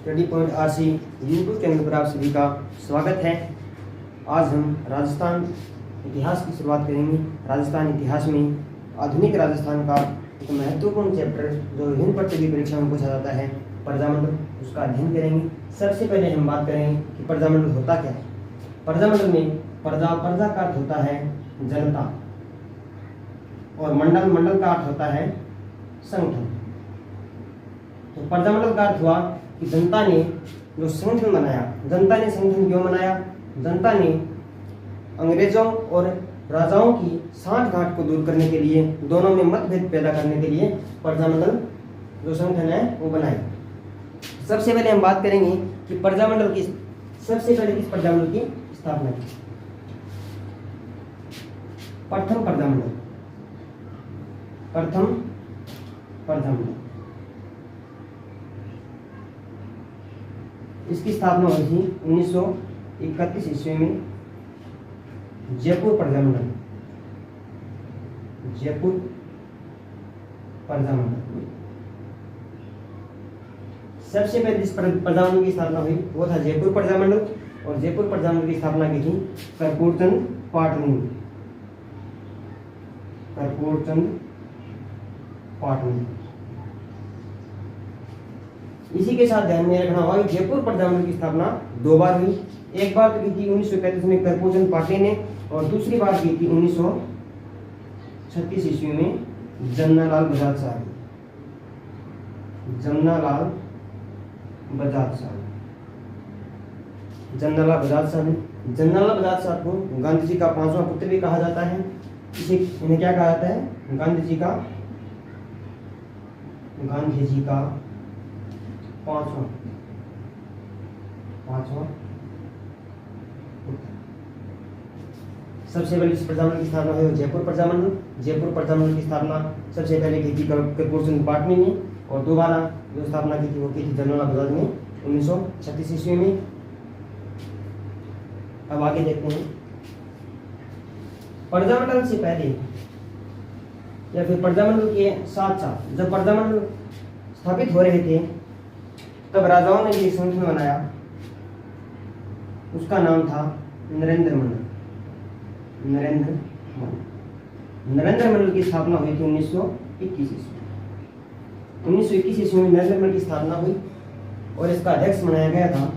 Study point RC YouTube channel पर आप सभी का स्वागत है। आज हम राजस्थान इतिहास की शुरुआत करेंगे। राजस्थान इतिहास में आधुनिक राजस्थान का एक महत्वपूर्ण चैप्टर जो विभिन्न प्रतियोगी परीक्षाओं में पूछा जाता है, प्रजामंडल, उसका अध्ययन करेंगे। सबसे पहले हम बात करेंगे कि प्रजामंडल होता क्या है। प्रजामंडल में प्रजा का अर्थ होता है जनता, और मंडल का अर्थ होता है संगठन। तो प्रजामंडल का अर्थ हुआ कि जनता ने जो संगठन बनाया। जनता ने संगठन क्यों बनाया? जनता ने अंग्रेजों और राजाओं की साठगांठ को दूर करने के लिए, दोनों में मतभेद पैदा करने के लिए प्रजामंडल जो संगठन है वो बनाई। सबसे पहले हम बात करेंगे कि प्रजामंडल की सबसे पहले किस प्रजामंडल की स्थापना की? प्रथम प्रजामंडल इसकी स्थापना हुई थी 1931 ईस्वी में जयपुर प्रजामंडल। सबसे पहले जिस प्रजामंडल की स्थापना हुई वो था जयपुर प्रजामंडल, और जयपुर प्रजामंडल की स्थापना की थी कर्पूरचंद पाटनी। इसी के साथ ध्यान में रखना होगा कि जयपुर प्रजामंडल की स्थापना दो बार हुई। एक बार तो की थी 1935 में कर्पूरचंद पाटनी ने, और दूसरी बार की थी 1936 ईस्वी में जमनालाल बजाज साहब को गांधी जी का पांचवा पुत्र भी कहा जाता है। इन्हें क्या कहा जाता है? गांधी जी का पांचवा पुत्र। सबसे पहले इस प्रजामंडल की स्थापना हुई जयपुर प्रजामंडल की स्थापना सबसे पहले की थी कर्पूरचंद पाटनी ने, और दोबारा जो स्थापना की थी वो की थी जमनालाल बजाज ने 1936 ईस्वी में। अब आगे देखते हैं। प्रजामंडल से पहले या फिर प्रजामंडल के साथ साथ जब प्रजामंडल स्थापित हो रहे थे तब राजाओं ने एक संगठन बनाया, उसका नाम था नरेंद्र मंडल की स्थापना हुई थी 1921 ईस्वी में नरेंद्र मंडल की स्थापना हुई, और इसका अध्यक्ष बनाया गया था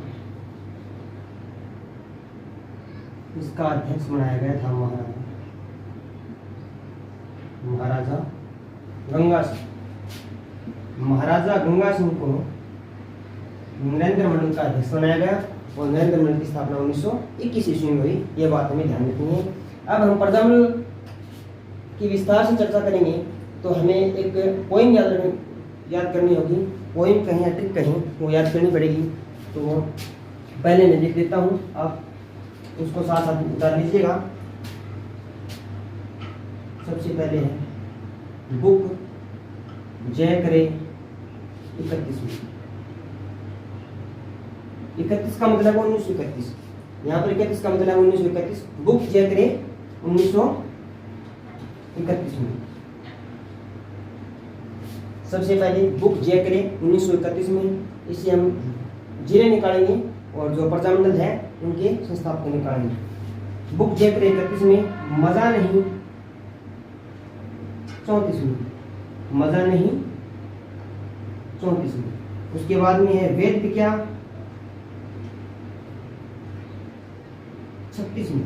महाराजा गंगा सिंह को नरेंद्र मंडल का अध्यक्ष बनाया गया, और नरेंद्र मंडल की स्थापना 1921 ईस्वी में हुई। ये बात हमें ध्यान रखनी है। अब हम प्रजामंडल की विस्तार से चर्चा करेंगे, तो हमें एक पोइम याद करनी होगी। पोइम कहीं या ट्रिक कहीं वो याद करनी पड़ेगी। तो पहले मैं लिख देता हूँ, आप उसको साथ साथ उतार लीजिएगा। सबसे पहले है बुक जय करे 31 का मतलब 1931। यहाँ पर 31 का मतलब 1931। बुक जय करे 1931 में। सबसे पहले बुक जय करे 1931 में, इसे हम जिले निकालेंगे और जो प्रजामंडल है उनके संस्थापक निकालेंगे। बुक जय करे 31 में, मजा नहीं 34 में, उसके बाद में है वेद विज्ञा 36 में।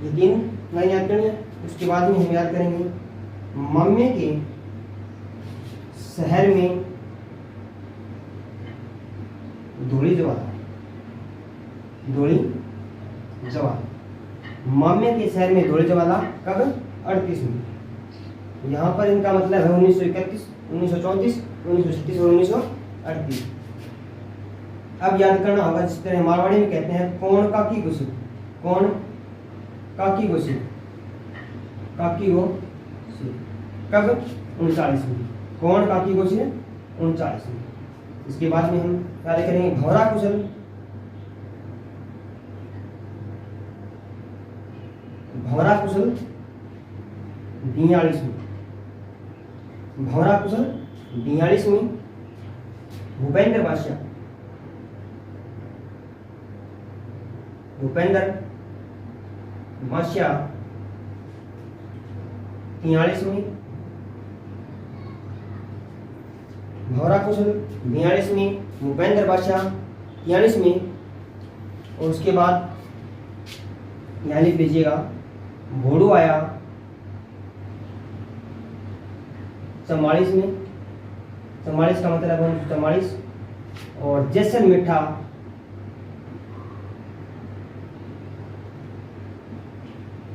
ये तीन लाइन याद करनी है। उसके बाद में हम याद करेंगे माम्य के शहर में धूली जवाल। माम्य के शहर में धूली जवाला कब? 38 में। यहाँ पर इनका मतलब है 1931, 1934, 1936 और 1938। अब याद करना होगा, जिस तरह मारवाड़ी में कहते हैं कौन काकी गोसी, कब? 39 में। कौन काकी गोसी 39 में। इसके बाद में हम कार्य करेंगे भौरा कुशल 42 में। भौरा कुशल 42 में। भूपेंद्र बादशाह, भूपेंद्र बादशाह 43वीं, भौरा कुशल 42वीं, भूपेंद्र बादशाह 43वीं, और उसके बाद यहाँ लिख लीजिएगा भोड़ू आया 44 में, 44 का मतलब है 44, और जैसलमेठा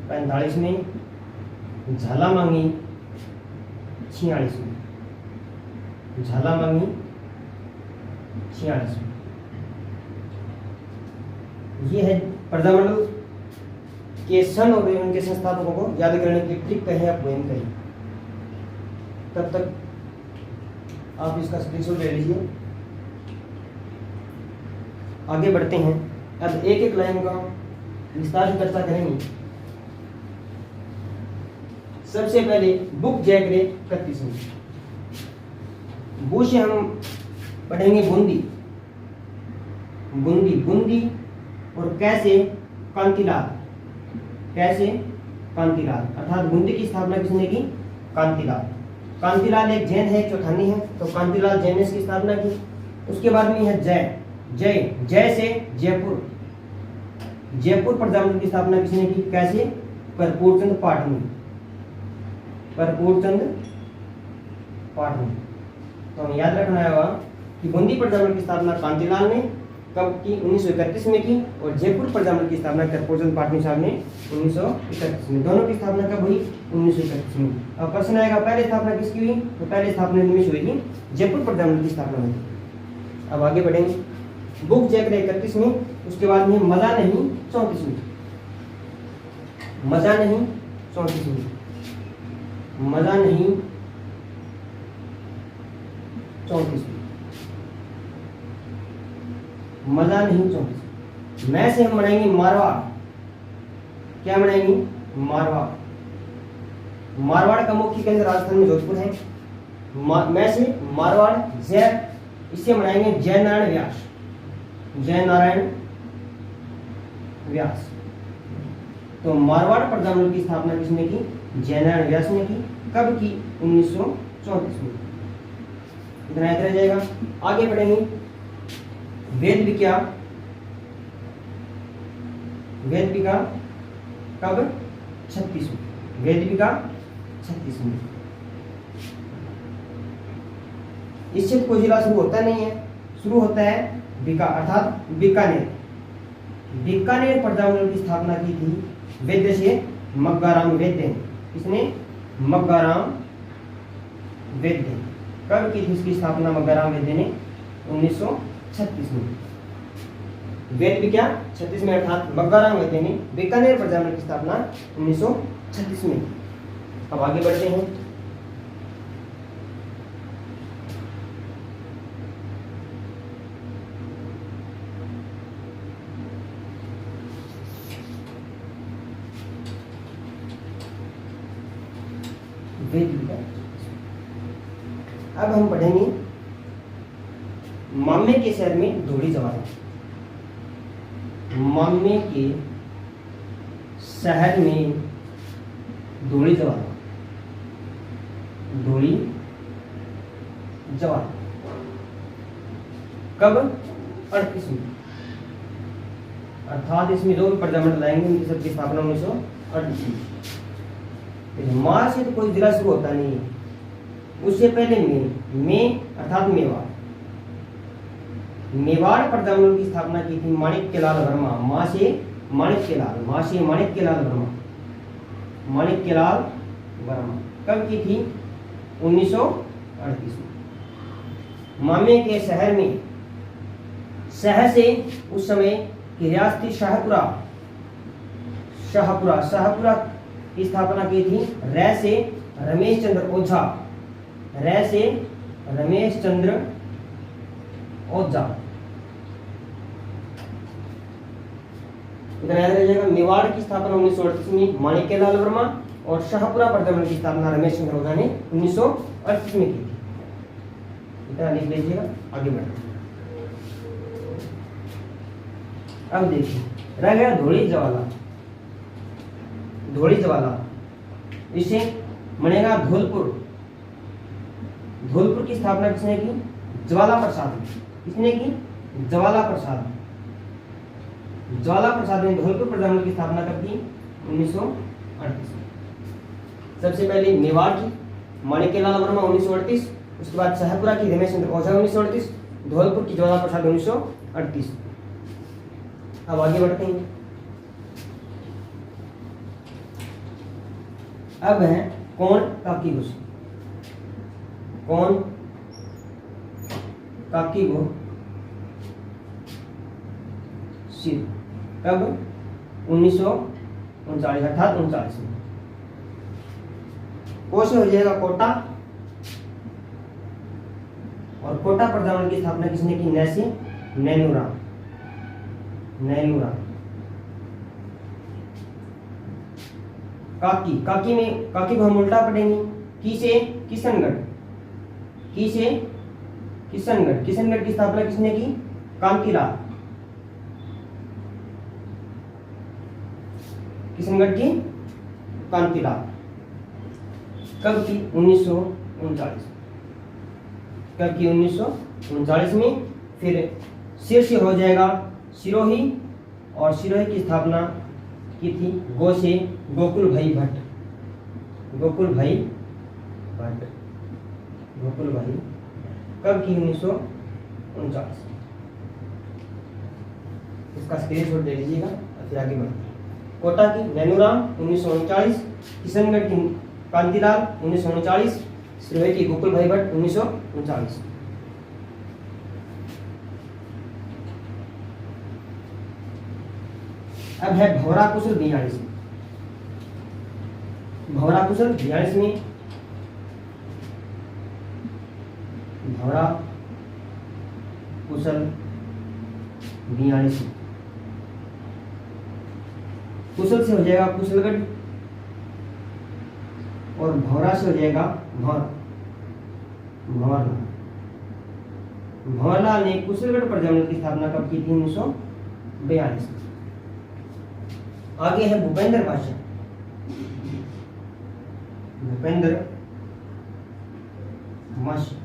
45 में, झालावाड़ 46 में, झालावाड़ 46 में। ये है प्रजामंडल के सन और उनके संस्थापकों को याद करने की ट्रिक कहें या पोएम कहें। तब तक आप इसका स्क्रीनशॉट ले लीजिए। आगे बढ़ते हैं, अब एक एक लाइन का विस्तार से चर्चा करेंगे। सबसे पहले बुक जैकरे 31वीं, बू से हम पढ़ेंगे बूंदी, बूंदी बूंदी, और कैसे कांतिलाल, कैसे कांतिलाल, अर्थात बूंदी की स्थापना किसने की? कांतिलाल। कांतिलाल एक जैन है, एक चौथानी है, तो कांतिलाल जैन ने इसकी स्थापना की। उसके बाद में है जय, जय जय से जयपुर, जयपुर प्रजामंडल की स्थापना किसने की? कैसे? कर्पूरचंद पाटनी, कर्पूरचंद पाटनी। तो हमें याद रखना होगा कि बूंदी प्रजामंडल की स्थापना कांतिलाल ने कब की? 1931 में की, और जयपुर प्रजामंडल की स्थापना कर्पूरचंद पाटनी साहब ने 1931 में। दोनों की स्थापना कब हुई? 1931 में। अब प्रश्न आएगा पहले स्थापना किसकी हुई? तो पहले स्थापना निमिष हुई थी, जयपुर प्रजामंडल की स्थापना हुई। अब आगे बढ़ेंगे, बुक जैकरे 31 में, उसके बाद में मजा नहीं 34 में, मजा नहीं 34 में, मजा नहीं 34 में, मजा नहीं 34। मैं से हम बनाएंगे मारवाड़, क्या बनाएंगे? मारवाड़। मारवाड़ का मुख्य केंद्र राजस्थान में जोधपुर है। मैं से मारवाड़, जय, इससे बनाएंगे जय नारायण व्यास, जय नारायण व्यास। तो मारवाड़ प्रजामंडल की स्थापना किसने की? जय नारायण व्यास ने की। कब की? 1934 में। इतना याद रह जाएगा। आगे बढ़ेंगे, वेद विज्ञा, वेद विज्ञा कब? 36 में, वेद विज्ञा 36 में। इससे कोई जिला शुरू होता नहीं है, शुरू होता है बीका, अर्थात बीकानेर। बीकानेर प्रजामंडल की स्थापना की थी वैद्य से मग्गाराम वैद्य। किसने? मग्गाराम वैद्य। कब की थी इसकी स्थापना मग्गाराम वैद्य ने? 1936 में। वेद विज्ञा 36 में, अर्थात मग्गाराम वैद्य ने बीकानेर प्रजामंडल की स्थापना 1936 में। अब आगे बढ़ते हैं, वेद विज्ञा। अब हम पढ़ेंगे मामे के शहर में धोड़ी जवान, मामे के शहर में धोड़ी जवान, धोड़ी जवान कब? 38 में, अर्थात इसमें जो भी प्रजामंडल आएंगे उनकी सबकी स्थापना 1938 में। माँ से तो कोई जिला शुरू होता नहीं है, उससे पहले में अर्थात मेवाड़, मेवाड़ प्रजामंडल की स्थापना की थी माणिक्यलाल वर्मा। माँ से माणिक्यलाल, माँ से माणिक्यलाल वर्मा, माणिक्यलाल वर्मा। कब की थी? 1938 में। मामे के शहर में, शहर से उस समय की रियासत थी शाहपुरा, शाहपुरा, शाहपुरा की स्थापना की थी रै से रमेश चंद्र ओझा, रै से रमेश चंद्र ओझा। इतना याद रखिएगा। मेवाड़ की स्थापना 1938 में माणिक्यलाल वर्मा, और शाहपुरा प्रजामंडल की स्थापना रमेश चंद्र ओझा ने 1938 में की थी। इतना लिख लीजिएगा, आगे बढ़ते हैं। अब देखिए रह गया धौली ज्वाला। धौली ज्वाला इसे बनेगा धौलपुर। धौलपुर की स्थापना किसने की? ज्वाला प्रसाद ने। किसने की? ज्वाला प्रसाद। ज्वाला प्रसाद ने धौलपुर प्रजामंडल की स्थापना कब की? 1938 में। सबसे पहले मेवाड़ की माणिक्यलाल वर्मा 1938, उसके बाद शाहपुरा की रमेश चंद्र ओझा 1938, धौलपुर की ज्वाला प्रसाद 1938। अब आगे बढ़ते हैं। अब है कौन काकी घोष। कौन काकी घोष सिर कब? 1939 अर्थात 39 में। कोश हो जाएगा कोटा, और कोटा प्रजामंडल की स्थापना किसने की? नैसी नैनूराम। नैनूराम। काकी, काकी में काकी को हम उल्टा पढ़ेंगे। की से किशनगढ़। की से किशनगढ़। किशनगढ़ की स्थापना किसने की? कांतिलाल। किशनगढ़ की कांतिलाल। कब की? 1939। कब की? 1939 में। फिर सिर से हो जाएगा सिरोही, और सिरोही की स्थापना की थी गो से गोकुल भाई भट्ट। गोकुल भाई भट्ट। गोकुल भाई कब की? 1939। इसका स्क्रीनशॉट दे लीजिएगा और फिर आगे बढ़ते हैं। कोटा की नैनूराम 1939, किशनगढ़ की कांतिलाल 1939, सिरोही की गोकुल भाई भट्ट 1939। अब है भौरा कुशल 42 में। भौरा कुशल 42 में। भौरा कुशल 42 में। कुशल से हो जाएगा कुशलगढ़, और भौरा से हो जाएगा भंवरलाल। भंवरलाल ने कुशलगढ़ प्रजामंडल की स्थापना कब की थी? 1942 में। आगे है भूपेंद्र बादशाह। भूपेंद्र बादशाह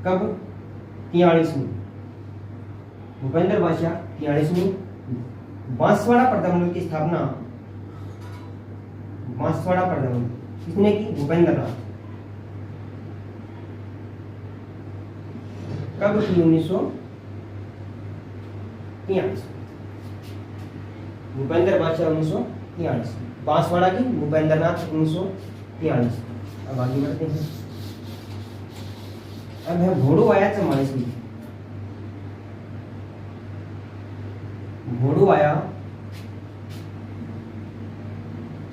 कब? 43 में। भूपेंद्र बादशाह 43 में। बांसवाड़ा प्रजामंडल की स्थापना, बांसवाड़ा प्रजामंडल किसने की? भूपेंद्र नाथ। कब की? 1943। भूपेंद्र बादशाह 1943, बांसवाड़ा की भूपेंद्र नाथ 1943। अब आगे बढ़ते हैं। अब है भोड़ू आया 44 में। भोड़ू आया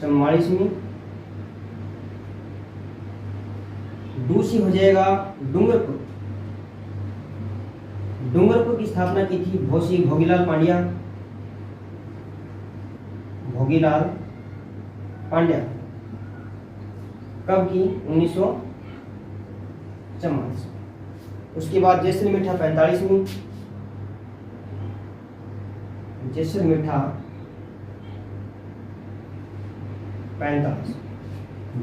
44 में। दूसरी हो जाएगा डूंगरपुर। डूंगरपुर की स्थापना की थी भोसी भोगीलाल पांड्या। भोगीलाल पांड्या कब की? 1944। उसके बाद जैसलमेर 45 में। जैसलमेर 45।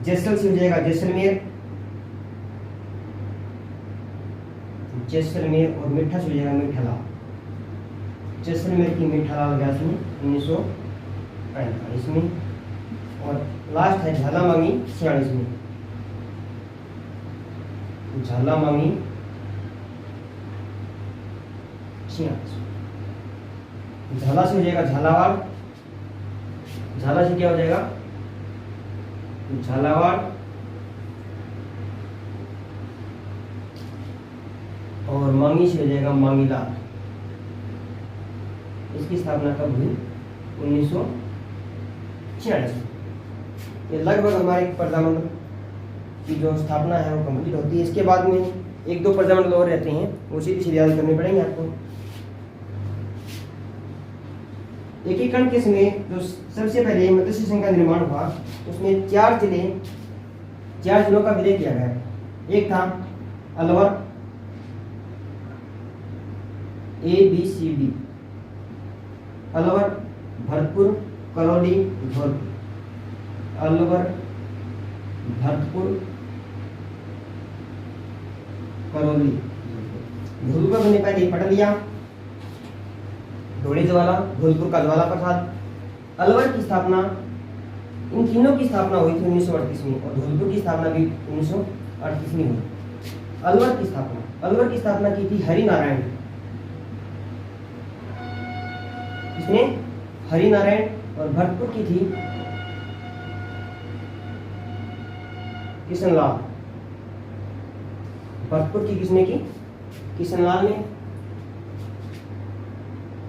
जैसल से हो जाएगा जैसलमेर। जैसलमेर और मिठा से हो जाएगा मिठालाल। जैसलमेर की मिठालाल व्यास में 1945 में। और लास्ट है झालामणि 46 में। झालामणि 46। झाला से हो जाएगा झालावाड़। झाला से क्या हो जाएगा? झालावाड़। और मांगी से हो जाएगा मांगीलाल। इसकी स्थापना कब हुई? 1946। ये लगभग हमारे प्रजामंडल की जो स्थापना है वो कंप्लीट होती है। इसके बाद में एक दो प्रजामंडल और रहते हैं, वो सीधी सीधी याद करने पड़ेंगे आपको। एकीकरण के समय जो सबसे पहले मत्स्य संघ का निर्माण हुआ, उसमें 4 जिलों का विलय किया गया। एक था अलवर ABCD, अलवर, भरतपुर, करौली, धौलपुर, अलवर, भरतपुर, करौली, धौलपुर हमने पहले पढ़ लिया, ढोड़ी ज्वाला, धौलपुर का ज्वाला प्रसाद। अलवर की स्थापना, इन तीनों की स्थापना हुई थी 1938 में और धौलपुर की स्थापना भी 1938 में हुई। अलवर की स्थापना की थी हरिनारायण, इसने हरिनारायण, और भरतपुर की थी किशनलाल। भरतपुर की किसने की? किशनलाल ने।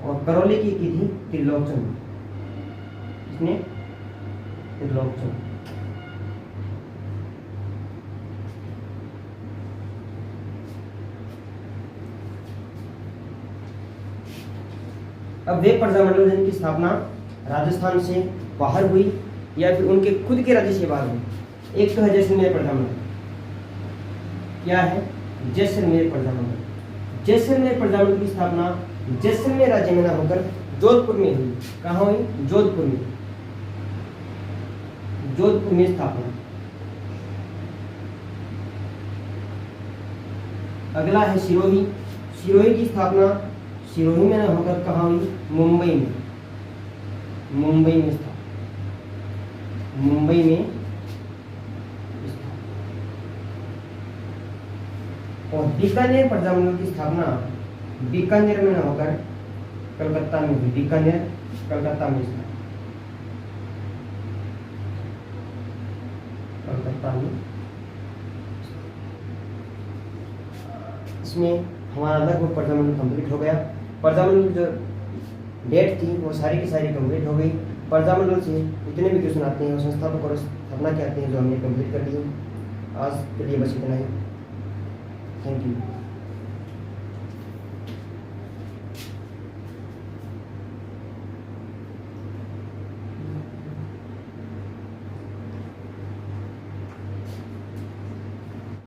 और करौली की थी त्रिलोकचंद, इसने त्रिलोकचंद। अब वे प्रजामंडल जिनकी स्थापना राजस्थान से बाहर हुई या फिर उनके खुद के राज्य से बाहर हुई। एक तो है जैसलमेर प्रजामंडल, क्या है? जैसलमेर प्रजामंडल। जैसलमेर प्रजामंडल की स्थापना जैसलमेर राज्य में न होकर जोधपुर में हुई। कहाँ हुई? जोधपुर में। जोधपुर में स्थापना। अगला है सिरोही। सिरोही की स्थापना सिरोही में न होकर कहाँ हुई? मुंबई में। मुंबई में स्थापना, मुंबई में स्थापना। और बीकानेर प्रजामंडल की स्थापना बीकानेर में न होकर कलकत्ता में हुई। बीकानेर कलकत्ता में स्थापना, कलकत्ता में। इसमें हमारा लगभग प्रजामंडल कंप्लीट हो गया। प्रजामंडल की जो डेट थी वो सारी की सारी कंप्लीट हो गई। प्रजामंडल से जितने भी क्वेश्चन आते हैं वो संस्थापक और स्थापना के आते हैं, जो हमने कंप्लीट कर लिए। आज के लिए बस इतना ही। Thank you.